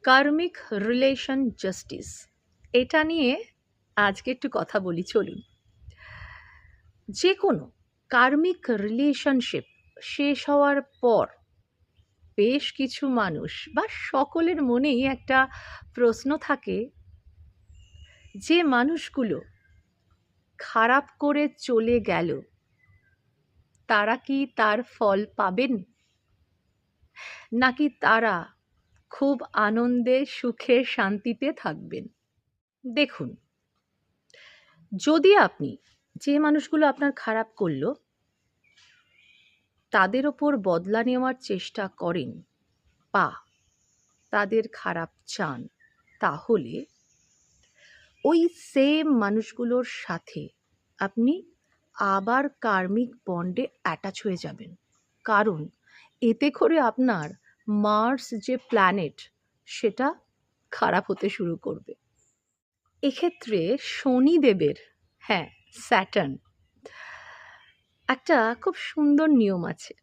কার্মিক relation justice, এটা নিয়ে আজকে একটু কথা বলি চলুন। যে কোনো কার্মিক রিলেশনশিপ শেষ হওয়ার পর বেশ কিছু মানুষ বা সকলের মনেই একটা প্রশ্ন থাকে, যে মানুষগুলো খারাপ করে চলে গেল তারা কি তার ফল পাবেন, নাকি তারা খুব আনন্দে সুখে শান্তিতে থাকবেন? দেখুন, যদি আপনি যে মানুষগুলো আপনার খারাপ করলো তাদের ওপর বদলা নেওয়ার চেষ্টা করেন বা তাদের খারাপ চান, তাহলে ওই সেম মানুষগুলোর সাথে আপনি আবার কার্মিক বন্ডে অ্যাটাচ হয়ে যাবেন। কারণ এতে করে আপনার মার্স যে প্ল্যানেট সেটা খারাপ হতে শুরু করবে। এক্ষেত্রে শনিদেবের, হ্যাঁ স্যাটার্ন, একটা খুব সুন্দর নিয়ম আছে।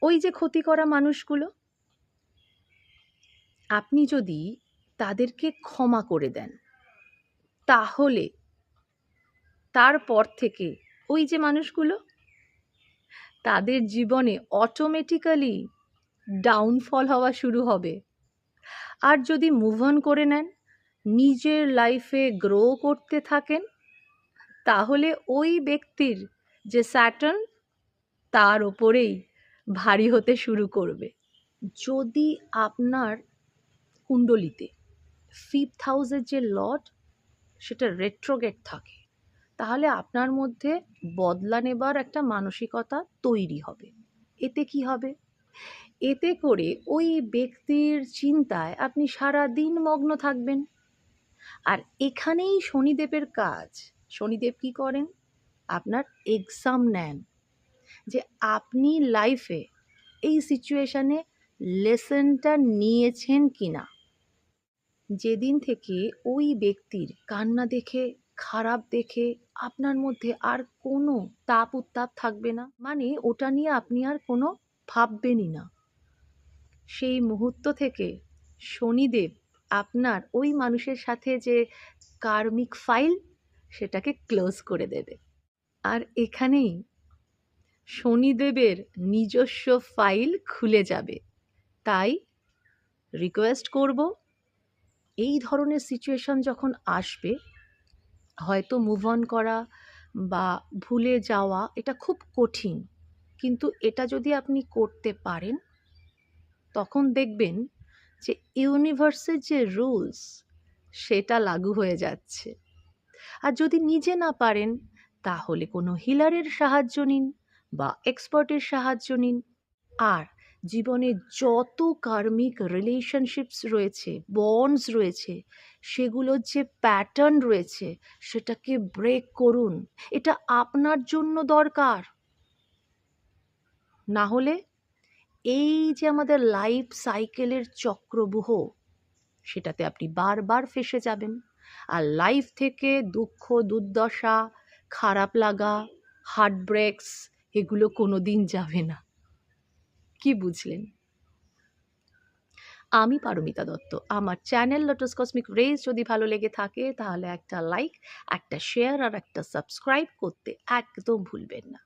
ওই যে ক্ষতি করা মানুষগুলো, আপনি যদি তাদেরকে ক্ষমা করে দেন, তাহলে তারপর থেকে ওই যে মানুষগুলো তাদের জীবনে অটোমেটিক্যালি ডাউনফল হওয়া শুরু হবে। আর যদি মুভ অন করে নেন, নিজের লাইফে গ্রো করতে থাকেন, তাহলে ওই ব্যক্তির যে স্যাটার্ন তার ওপরেই ভারী হতে শুরু করবে। যদি আপনার কুণ্ডলিতে 5th হাউসের যে লর্ড সেটা রেট্রোগেট থাকে, তাহলে আপনার মধ্যে বদলা নেবার একটা মানসিকতা তৈরি হবে। এতে কি হবে? এতে করে ওই ব্যক্তির চিন্তায় আপনি সারা দিন মগ্ন থাকবেন। আর এখানেই শনিদেবের কাজ। শনিদেব কি করেন? আপনার এক্সাম নেন যে আপনি লাইফে এই সিচুয়েশানে লেসনটা নিয়েছেন কিনা। যেদিন থেকে ওই ব্যক্তির কান্না দেখে, খারাপ দেখে আপনার মধ্যে আর কোনো তাপ উত্তাপ থাকবে না, মানে ওটা নিয়ে আপনি আর কোনো ভাববেনই না, সেই মুহূর্ত থেকে শনিদেব আপনার ওই মানুষের সাথে যে কার্মিক ফাইল সেটাকে ক্লোজ করে দেবে। আর এখানেই শনিদেবের নিজস্ব ফাইল খুলে যাবে। তাই রিকোয়েস্ট করব, এই ধরনের সিচুয়েশন যখন আসবে, হয়তো মুভ অন করা বা ভুলে যাওয়া এটা খুব কঠিন, কিন্তু এটা যদি আপনি করতে পারেন, তখন দেখবেন যে ইউনিভার্সের যে রুলস সেটা লাগু হয়ে যাচ্ছে। আর যদি নিজে না পারেন, তাহলে কোনো হিলারের সাহায্য নিন বা এক্সপার্টের সাহায্য নিন। আর জীবনে যত কার্মিক রিলেশনশিপস রয়েছে, বন্ডস রয়েছে, সেগুলোর যে প্যাটার্ন রয়েছে সেটাকে ব্রেক করুন। এটা আপনার জন্য দরকার। না হলে এই যে আমাদের লাইফ সাইকেলের চক্রব্যূহ, সেটাতে আপনি বারবার ফেঁসে যাবেন। আর লাইফ থেকে দুঃখ, দুর্দশা, খারাপ লাগা, হার্ট ব্রেকস, এগুলো কোনো দিন যাবে না। কি বুঝলেন? আমি পারমিতা দত্ত। আমার চ্যানেল লোটাস কসমিক রেজ যদি ভালো লেগে থাকে, তাহলে একটা লাইক, একটা শেয়ার আর একটা সাবস্ক্রাইব করতে একদম ভুলবেন না।